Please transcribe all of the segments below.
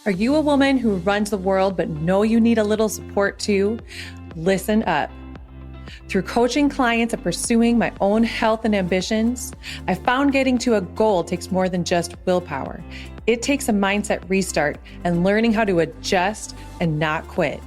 Are you a woman who runs the world but know you need a little support too? Listen up. Through coaching clients and pursuing my own health and ambitions, I found getting to a goal takes more than just willpower. It takes a mindset restart and learning how to adjust and not quit.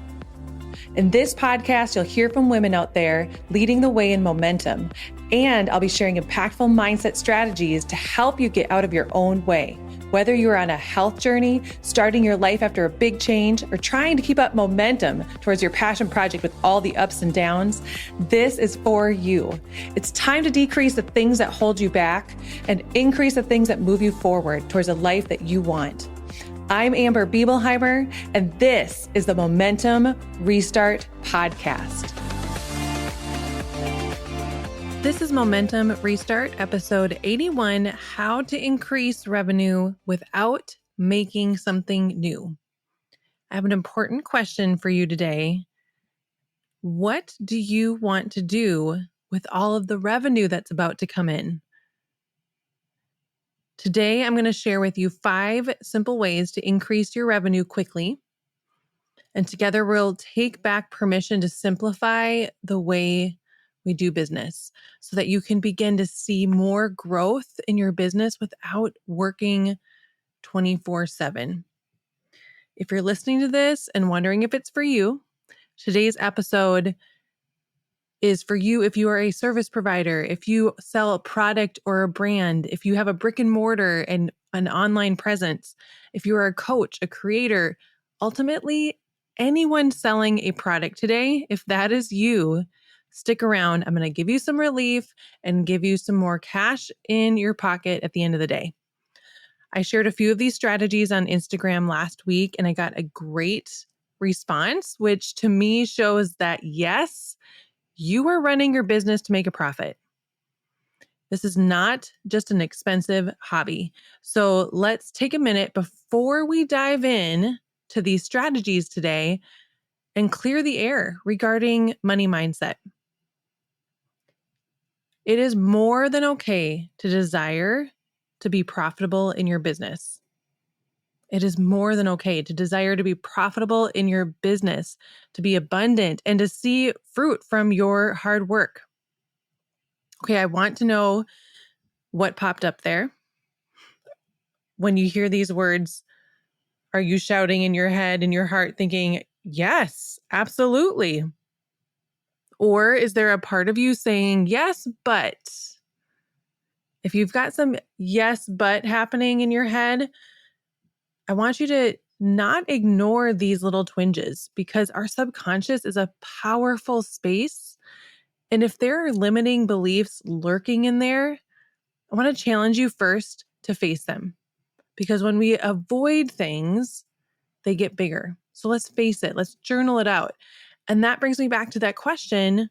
In this podcast, you'll hear from women out there leading the way in momentum, and I'll be sharing impactful mindset strategies to help you get out of your own way. Whether you're on a health journey, starting your life after a big change, or trying to keep up momentum towards your passion project with all the ups and downs, this is for you. It's time to decrease the things that hold you back and increase the things that move you forward towards a life that you want. I'm Amber Biebelheimer, and this is the Momentum Restart Podcast. This is Momentum Restart, episode 81, How to Increase Revenue Without Making Something New. I have an important question for you today. What do you want to do with all of the revenue that's about to come in? Today, I'm going to share with you 5 simple ways to increase your revenue quickly. And together, we'll take back permission to simplify the way we do business so that you can begin to see more growth in your business without working 24/7. If you're listening to this and wondering if it's for you, today's episode is for you if you are a service provider, if you sell a product or a brand, if you have a brick and mortar and an online presence, if you are a coach, a creator, ultimately anyone selling a product today, if that is you, stick around. I'm going to give you some relief and give you some more cash in your pocket at the end of the day. I shared a few of these strategies on Instagram last week, and I got a great response, which to me shows that yes, you are running your business to make a profit. This is not just an expensive hobby. So let's take a minute before we dive in to these strategies today and clear the air regarding money mindset. It is more than okay to desire to be profitable in your business. It is more than okay to desire to be profitable in your business, to be abundant, and to see fruit from your hard work. Okay, I want to know what popped up there. When you hear these words, are you shouting in your head, in your heart, thinking, yes, absolutely? Or is there a part of you saying, yes, but? If you've got some yes, but happening in your head, I want you to not ignore these little twinges because our subconscious is a powerful space. And if there are limiting beliefs lurking in there, I want to challenge you first to face them. Because when we avoid things, they get bigger. So let's face it. Let's journal it out. And that brings me back to that question.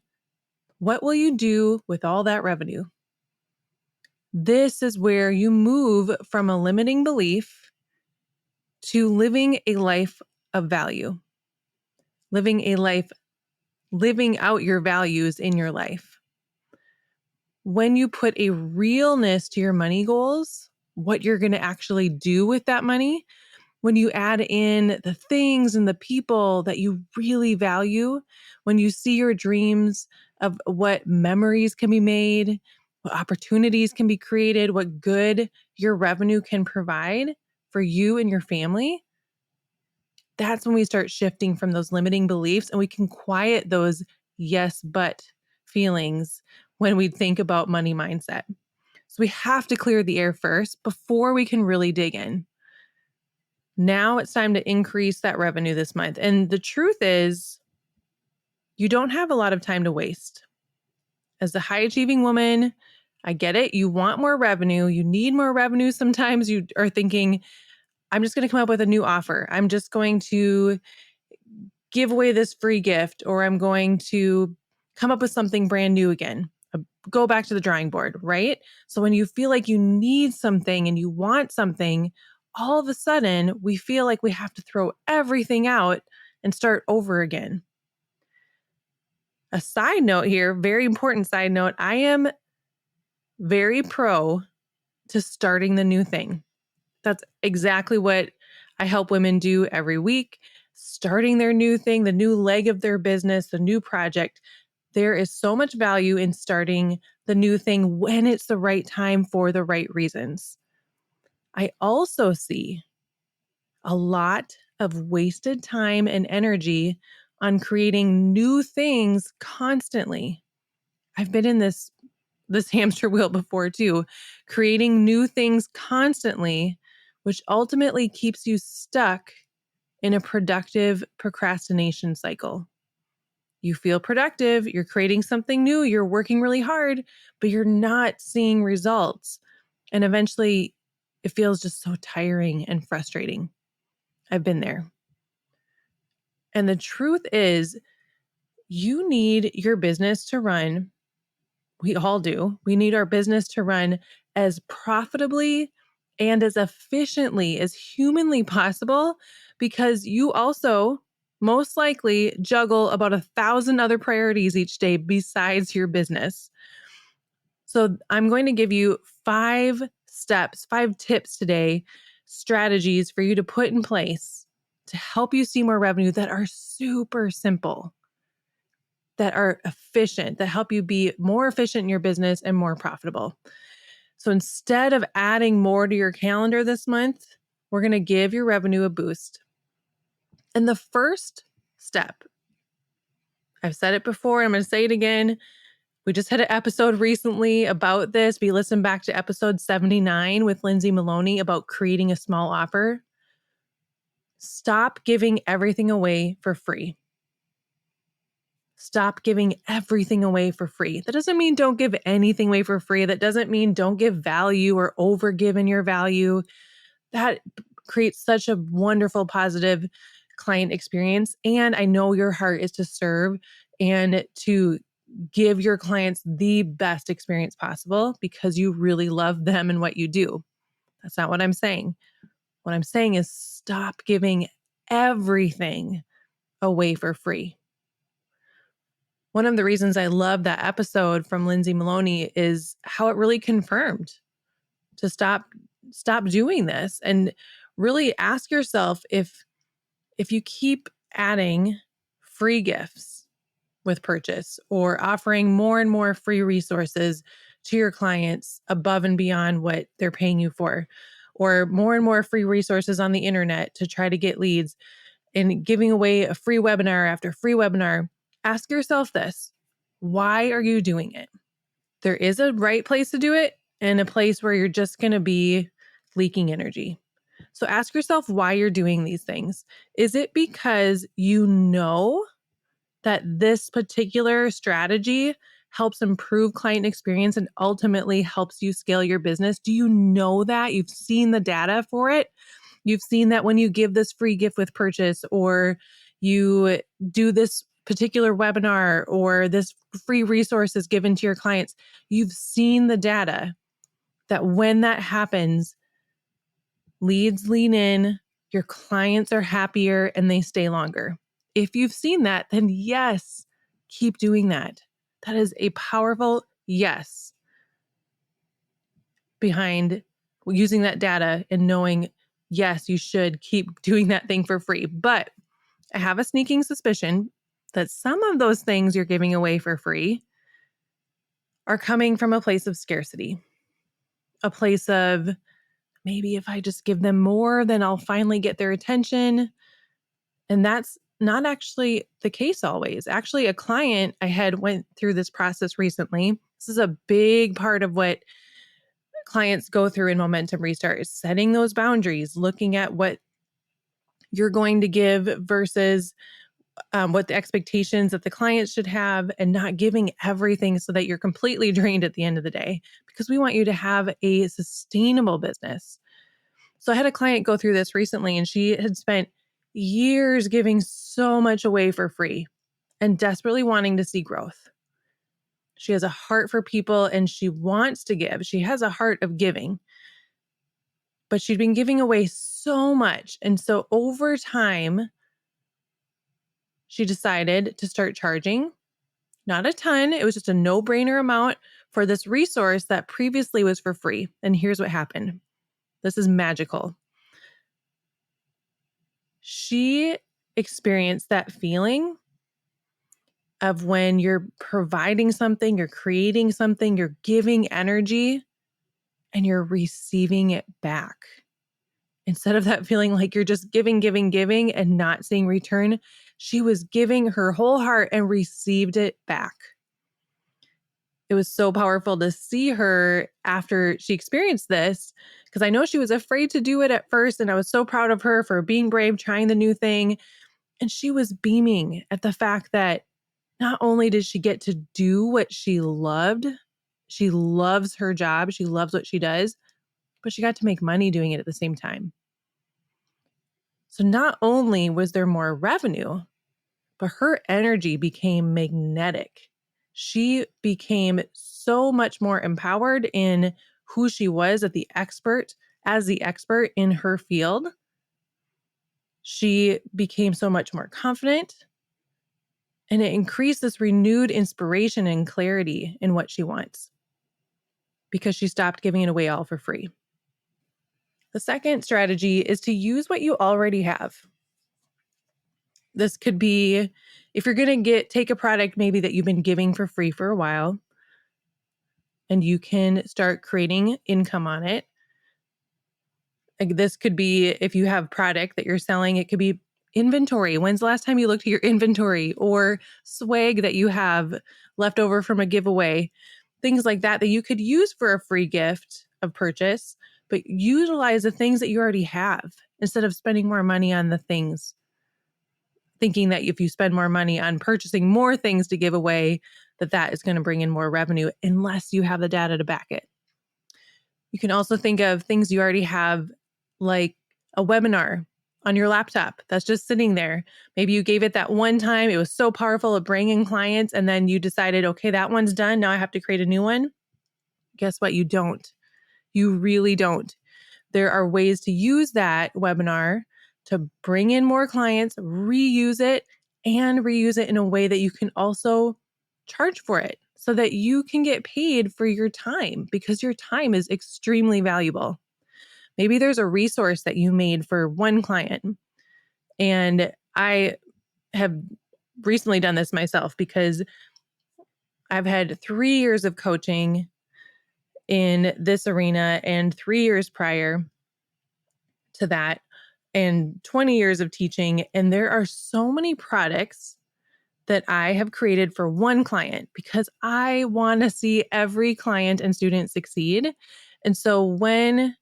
What will you do with all that revenue? This is where you move from a limiting belief to living a life of value, living out your values in your life. When you put a realness to your money goals, what you're going to actually do with that money, when you add in the things and the people that you really value, when you see your dreams of what memories can be made, what opportunities can be created, what good your revenue can provide for you and your family, that's when we start shifting from those limiting beliefs and we can quiet those yes, but feelings when we think about money mindset. So we have to clear the air first before we can really dig in. Now it's time to increase that revenue this month. And the truth is, you don't have a lot of time to waste. As a high achieving woman, I get it. You want more revenue. You need more revenue. Sometimes you are thinking, I'm just going to come up with a new offer. I'm just going to give away this free gift, or I'm going to come up with something brand new again. Go back to the drawing board, right? So when you feel like you need something and you want something, all of a sudden we feel like we have to throw everything out and start over again. A side note here, very important side note, I am very pro to starting the new thing. That's exactly what I help women do every week, starting their new thing, the new leg of their business, the new project. There is so much value in starting the new thing when it's the right time for the right reasons. I also see a lot of wasted time and energy on creating new things constantly. I've been in this hamster wheel before too, creating new things constantly, which ultimately keeps you stuck in a productive procrastination cycle. You feel productive, you're creating something new, you're working really hard, but you're not seeing results. And eventually it feels just so tiring and frustrating. I've been there. And the truth is, you need your business to run. We all do. We need our business to run as profitably and as efficiently as humanly possible, because you also most likely juggle about 1,000 other priorities each day besides your business. So I'm going to give you 5 steps, 5 tips today, strategies for you to put in place to help you see more revenue that are super simple, that are efficient, that help you be more efficient in your business and more profitable. So instead of adding more to your calendar this month, we're going to give your revenue a boost. And the first step, I've said it before, I'm going to say it again. We just had an episode recently about this. We listened back to episode 79 with Lindsay Maloney about creating a small offer. Stop giving everything away for free. Stop giving everything away for free. That doesn't mean don't give anything away for free. That doesn't mean don't give value or overgive in your value. That creates such a wonderful, positive client experience. And I know your heart is to serve and to give your clients the best experience possible because you really love them and what you do. That's not what I'm saying. What I'm saying is stop giving everything away for free. One of the reasons I love that episode from Lindsay Maloney is how it really confirmed to stop doing this and really ask yourself if you keep adding free gifts with purchase or offering more and more free resources to your clients above and beyond what they're paying you for, or more and more free resources on the internet to try to get leads and giving away a free webinar after free webinar, ask yourself this: why are you doing it? There is a right place to do it and a place where you're just going to be leaking energy. So ask yourself why you're doing these things. Is it because you know that this particular strategy helps improve client experience and ultimately helps you scale your business? Do you know that? You've seen the data for it. You've seen that when you give this free gift with purchase, or you do this particular webinar, or this free resource is given to your clients, you've seen the data that when that happens, leads lean in, your clients are happier, and they stay longer. If you've seen that, then yes, keep doing that. That is a powerful yes behind using that data and knowing, yes, you should keep doing that thing for free. But I have a sneaking suspicion that some of those things you're giving away for free are coming from a place of scarcity, a place of maybe if I just give them more, then I'll finally get their attention. And that's not actually the case always. Actually, a client I had went through this process recently. This is a big part of what clients go through in Momentum Restart, is setting those boundaries, looking at what you're going to give versus what the expectations that the client should have, and not giving everything so that you're completely drained at the end of the day, because we want you to have a sustainable business. So I had a client go through this recently, and she had spent years giving so much away for free and desperately wanting to see growth. She has a heart for people and she wants to give. She has a heart of giving, but she'd been giving away so much. And so over time, she decided to start charging, not a ton. It was just a no-brainer amount for this resource that previously was for free. And here's what happened. This is magical. She experienced that feeling of when you're providing something, you're creating something, you're giving energy, and you're receiving it back. Instead of that feeling like you're just giving, giving, giving and not seeing return, she was giving her whole heart and received it back. It was so powerful to see her after she experienced this, because I know she was afraid to do it at first. And I was so proud of her for being brave, trying the new thing. And she was beaming at the fact that not only did she get to do what she loved, she loves her job, she loves what she does, but she got to make money doing it at the same time. So not only was there more revenue, but her energy became magnetic. She became so much more empowered in who she was as the expert in her field. She became so much more confident, and it increased this renewed inspiration and clarity in what she wants because she stopped giving it away all for free. The second strategy is to use what you already have. This could be if you're going to take a product maybe that you've been giving for free for a while, and you can start creating income on it. Like this could be if you have product that you're selling, it could be inventory. When's the last time you looked at your inventory, or swag that you have left over from a giveaway? Things like that you could use for a free gift of purchase, but utilize the things that you already have instead of spending more money on the things, thinking that if you spend more money on purchasing more things to give away, that is going to bring in more revenue unless you have the data to back it. You can also think of things you already have, like a webinar on your laptop that's just sitting there. Maybe you gave it that one time. It was so powerful at bringing in clients, and then you decided, okay, that one's done. Now I have to create a new one. Guess what? You don't. You really don't. There are ways to use that webinar to bring in more clients, reuse it, and reuse it in a way that you can also charge for it so that you can get paid for your time, because your time is extremely valuable. Maybe there's a resource that you made for one client. And I have recently done this myself because I've had 3 years of coaching in this arena and 3 years prior to that and 20 years of teaching. And there are so many products that I have created for one client because I want to see every client and student succeed. And so when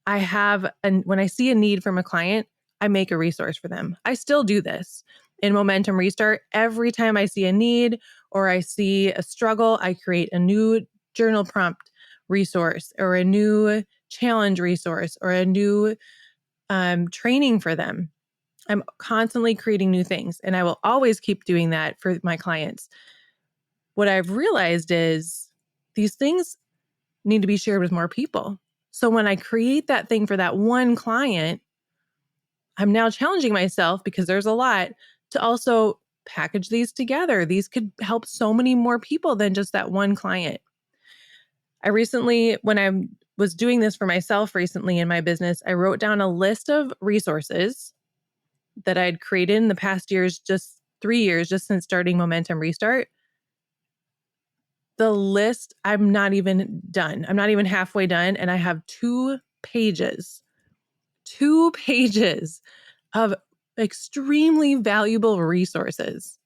I see a need from a client, I make a resource for them. I still do this in Momentum Restart. Every time I see a need or I see a struggle, I create a new journal prompt resource or a new challenge resource or a new training for them. I'm constantly creating new things, and I will always keep doing that for my clients. What I've realized is these things need to be shared with more people. So when I create that thing for that one client, I'm now challenging myself, because there's a lot, to also package these together. These could help so many more people than just that one client. I recently, when I was doing this for myself recently in my business, I wrote down a list of resources that I'd created in the past years, just 3 years, just since starting Momentum Restart. The list, I'm not even done. I'm not even halfway done. And I have 2 pages of extremely valuable resources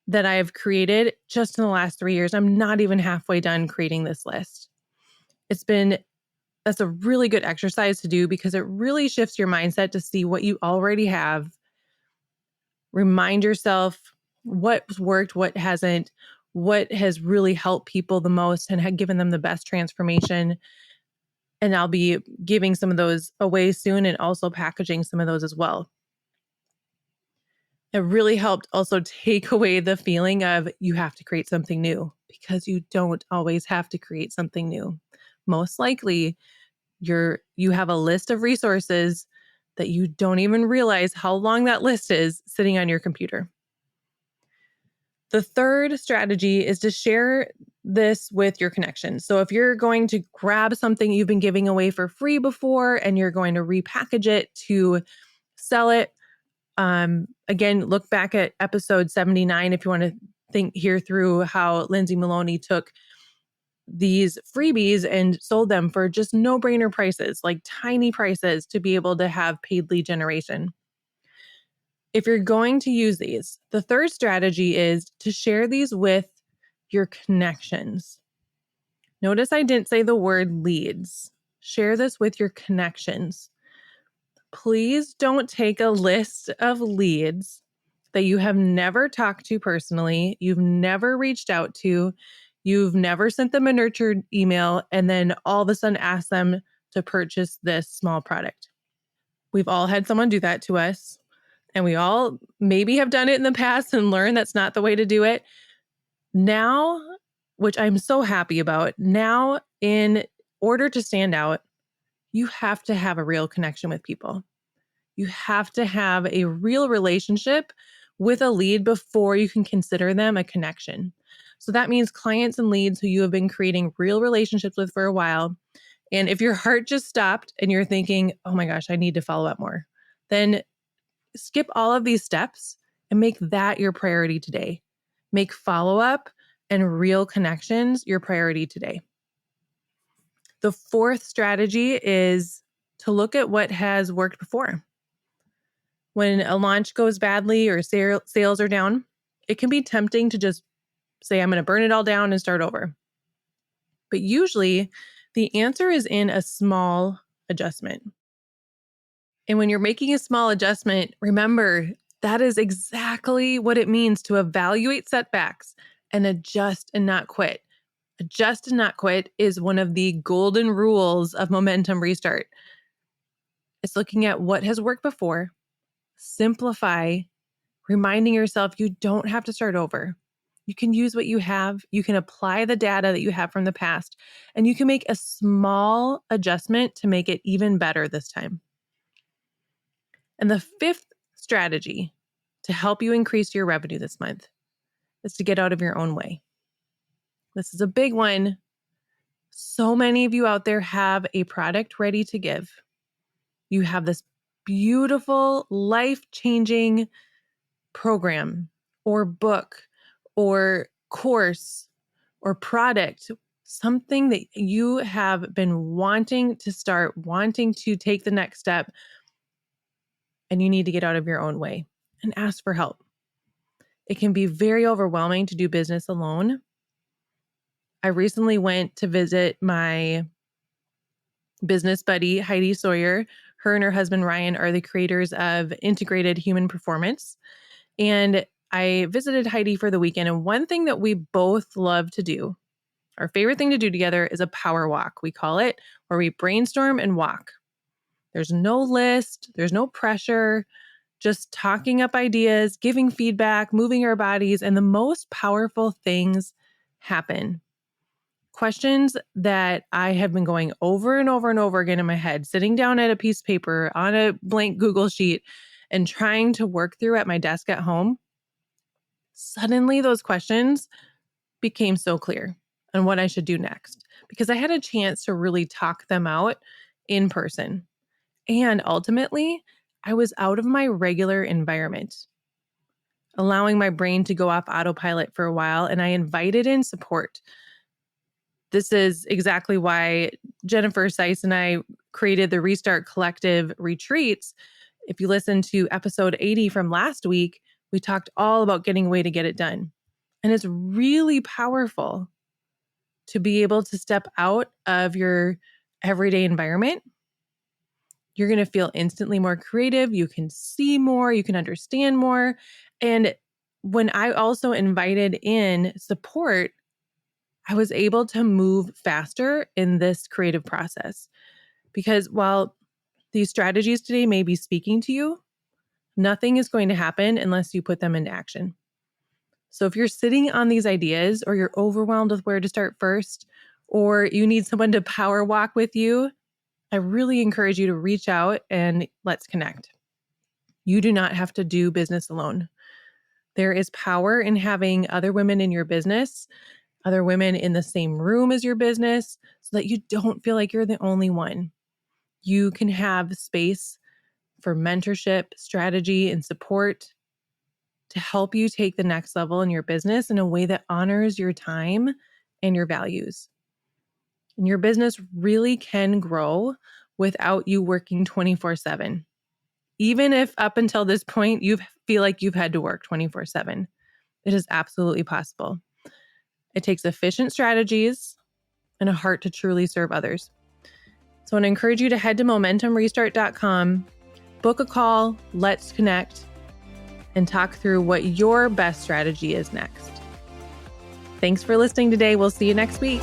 that I've created just in the last 3 years. I'm not even halfway done creating this list. That's a really good exercise to do, because it really shifts your mindset to see what you already have. Remind yourself what's worked, what hasn't, what has really helped people the most and had given them the best transformation. And I'll be giving some of those away soon and also packaging some of those as well. It really helped also take away the feeling of you have to create something new, because you don't always have to create something new. Most likely, you have a list of resources that you don't even realize how long that list is sitting on your computer. The third strategy is to share this with your connections. So if you're going to grab something you've been giving away for free before and you're going to repackage it to sell it. Again, look back at episode 79 if you want to hear through how Lindsay Maloney took these freebies and sold them for just no-brainer prices, like tiny prices, to be able to have paid lead generation. If you're going to use these, the third strategy is to share these with your connections. Notice I didn't say the word leads. Share this with your connections. Please don't take a list of leads that you have never talked to personally, you've never reached out to, you've never sent them a nurtured email, and then all of a sudden ask them to purchase this small product. We've all had someone do that to us, and we all maybe have done it in the past and learned that's not the way to do it. Now, which I'm so happy about, now in order to stand out, you have to have a real connection with people. You have to have a real relationship with a lead before you can consider them a connection. So that means clients and leads who you have been creating real relationships with for a while. And if your heart just stopped and you're thinking, oh my gosh, I need to follow up more, then skip all of these steps and make that your priority today. Make follow up and real connections your priority today. The fourth strategy is to look at what has worked before. When a launch goes badly or sales are down, it can be tempting to just say, I'm going to burn it all down and start over. But usually the answer is in a small adjustment. And when you're making a small adjustment, remember that is exactly what it means to evaluate setbacks and adjust and not quit. Adjust and not quit is one of the golden rules of momentum restart. It's looking at what has worked before, simplify, reminding yourself you don't have to start over. You can use what you have, you can apply the data that you have from the past, and you can make a small adjustment to make it even better this time. And the fifth strategy to help you increase your revenue this month is to get out of your own way. This is a big one. So many of you out there have a product ready to give. You have this beautiful, life-changing program or book or course or product, something that you have been wanting to start, wanting to take the next step, and you need to get out of your own way and ask for help. It can be very overwhelming to do business alone. I recently went to visit my business buddy, Heidi Sawyer. Her and her husband, Ryan, are the creators of Integrated Human Performance. And I visited Heidi for the weekend. And one thing that we both love to do, our favorite thing to do together, is a power walk, we call it, where we brainstorm and walk. There's no list, there's no pressure, just talking up ideas, giving feedback, moving our bodies, and the most powerful things happen. Questions that I have been going over and over and over again in my head, sitting down at a piece of paper on a blank Google sheet and trying to work through at my desk at home. Suddenly those questions became so clear on what I should do next because I had a chance to really talk them out in person. And ultimately, I was out of my regular environment, allowing my brain to go off autopilot for a while, and I invited in support. This is exactly why Jennifer Seiss and I created the Restart Collective retreats. If you listen to episode 80 from last week, we talked all about getting away to get it done. And it's really powerful to be able to step out of your everyday environment. You're going to feel instantly more creative. You can see more, you can understand more. And when I also invited in support, I was able to move faster in this creative process. Because while these strategies today may be speaking to you, nothing is going to happen unless you put them into action. So if you're sitting on these ideas or you're overwhelmed with where to start first, or you need someone to power walk with you, I really encourage you to reach out and let's connect. You do not have to do business alone. There is power in having other women in your business, other women in the same room as your business, so that you don't feel like you're the only one. You can have space for mentorship, strategy, and support to help you take the next level in your business in a way that honors your time and your values. And your business really can grow without you working 24/7. Even if up until this point, you feel like you've had to work 24/7, it is absolutely possible. It takes efficient strategies and a heart to truly serve others. So I want to encourage you to head to momentumrestart.com, book a call, let's connect, and talk through what your best strategy is next. Thanks for listening today. We'll see you next week.